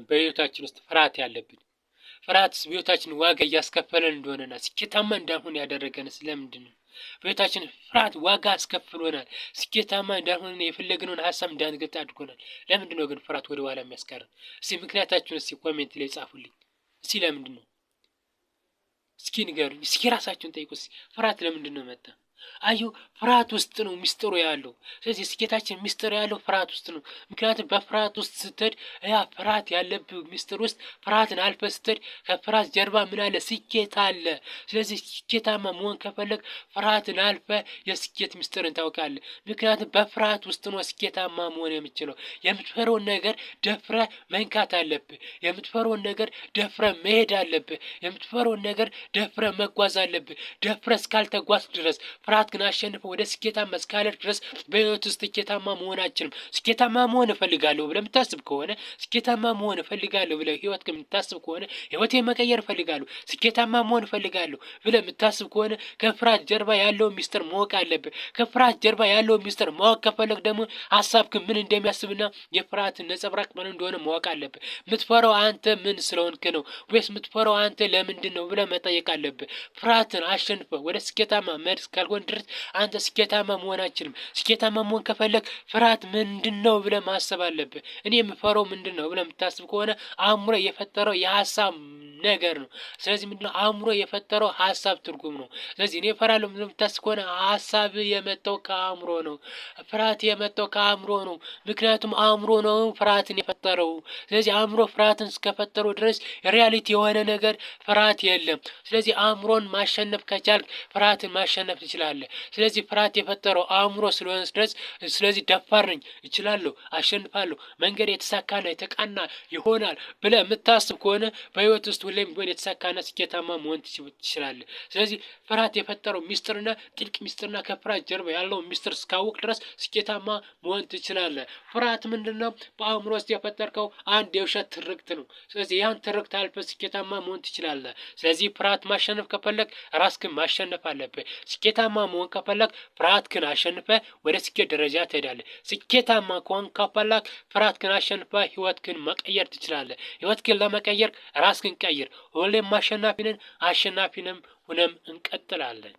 በህይወታችን ውስጥ ፍርሃት ያለብን? ፍርሃትስ በህይወታችን ዋጋ እያስከፈለን እንደሆነና ስኬታማ እንዳንሆን ያደረገን ስለምንድን ነው? በህይወታችን ፍርሃት ዋጋ አስከፍሎናል። ስኬታማ እንዳንሆንና የፈለግነውን ሀሳብ እንዳንገልጥ አድርጎናል። ለምንድን ነው ግን ፍርሃት ወደ ኋላ የሚያስቀረን? እስኪ ምክንያታችሁን እስኪ ኮሜንት ላይ ጻፉልኝ። እስኪ ለምንድን ነው? እስኪ ንገሩኝ። እስኪ ራሳችሁን ጠይቁ። ፍርሃት ለምንድን ነው መጣ? አዩ ፍርሃት ውስጥ ነው ሚስጥሩ ያለው። ስለዚህ ስኬታችን ሚስጥሩ ያለው ፍርሃት ውስጥ ነው። ምክንያቱም በፍርሃት ውስጥ ስትሄድ ያ ፍርሃት ያለብህ ሚስጥር ውስጥ ፍርሃትን አልፈህ ስትሄድ ከፍርሃት ጀርባ ምን አለ? ስኬት አለ። ስለዚህ ስኬታማ መሆን ከፈለግ ፍርሃትን አልፈህ የስኬት ሚስጥርን ታውቃለህ። ምክንያቱም በፍርሃት ውስጥ ነው ስኬታማ መሆን የምችለው። የምትፈረውን ነገር ደፍረህ መንካት አለብህ። የምትፈረውን ነገር ደፍረህ መሄድ አለብህ። የምትፈረውን ነገር ደፍረህ መጓዝ አለብህ። ደፍረህ እስካልተጓዝ ድረስ ፍርሃት ግን አሸንፈው ወደ ስኬታማ እስካለር ድረስ በህይወት ውስጥ ስኬታማ መሆናችንም ስኬታማ መሆን እፈልጋለሁ ብለህ የምታስብ ከሆነ ስኬታማ መሆን እፈልጋለሁ ብለህ ህይወት ግን የምታስብ ከሆነ ህይወቴን መቀየር እፈልጋለሁ ስኬታማ መሆን እፈልጋለሁ ብለህ የምታስብ ከሆነ ከፍርሃት ጀርባ ያለውን ሚስጥር ማወቅ አለብህ። ከፍርሃት ጀርባ ያለውን ሚስጥር ማወቅ ከፈለግ ደግሞ ሀሳብህ ምን እንደሚያስብና የፍርሃትን ነጸብራቅ ምን እንደሆነ ማወቅ አለብህ። የምትፈራው አንተ ምን ስለሆንክ ነው ወይስ የምትፈራው አንተ ለምንድን ነው ብለህ መጠየቅ አለብህ። ፍርሃትን አሸንፈህ ወደ ስኬታማ መድረስ ካልሆነ ድረስ አንተ ስኬታማ መሆን አትችልም። ስኬታማ መሆን ከፈለግ ፍርሃት ምንድነው ብለህ ማሰብ አለብህ። እኔ የምፈራው ምንድነው ብለህ የምታስብ ከሆነ አእምሮ የፈጠረው የሀሳብ ነገር ነው። ስለዚህ ምንድነው አእምሮ የፈጠረው ሀሳብ ትርጉም ነው። ስለዚህ እኔ እፈራለሁ ብለህ የምታስብ ከሆነ ሀሳብ የመጣው ከአእምሮ ነው። ፍርሃት የመጣው ከአእምሮ ነው። ምክንያቱም አእምሮ ነው ፍርሃትን የፈጠረው። ስለዚህ አእምሮ ፍርሃትን እስከፈጠረው ድረስ ሪያሊቲ የሆነ ነገር ፍርሃት የለም። ስለዚህ አእምሮን ማሸነፍ ከቻልክ ፍርሃትን ማሸነፍ ትችላለህ። ስለዚህ ፍርሃት የፈጠረው አእምሮ ስለሆነ ድረስ ስለዚህ ደፋር ነኝ፣ እችላለሁ፣ አሸንፋለሁ፣ መንገድ የተሳካና የተቃና ይሆናል ብለህ የምታስብ ከሆነ በህይወት ውስጥ ሁሌም ቢሆን የተሳካና ስኬታማ መሆን ትችላለህ። ስለዚህ ፍርሃት የፈጠረው ሚስጥርና ጥልቅ ሚስጥርና ከፍርሃት ጀርባ ያለው ሚስጥር እስካወቅ ድረስ ስኬታማ መሆን ትችላለህ። ፍርሃት ምንድነው? በአእምሮ ውስጥ የፈጠርከው አንድ የውሸት ትርክት ነው። ስለዚህ ያን ትርክት አልፈህ ስኬታማ መሆን ትችላለህ። ስለዚህ ፍርሃት ማሸነፍ ከፈለግ ራስህን ማሸነፍ አለብህ። ስኬታማ መሆን ከፈለግ ፍርሃትህን አሸንፈህ ወደ ስኬት ደረጃ ትሄዳለህ። ስኬታማ ከሆንክ ከፈለግ ፍርሃትህን አሸንፈህ ህይወትህን መቀየር ትችላለህ። ህይወትህን ለመቀየር ራስህን ቀይር። ሁሌም አሸናፊ ነን፣ አሸናፊንም ሆነም እንቀጥላለን።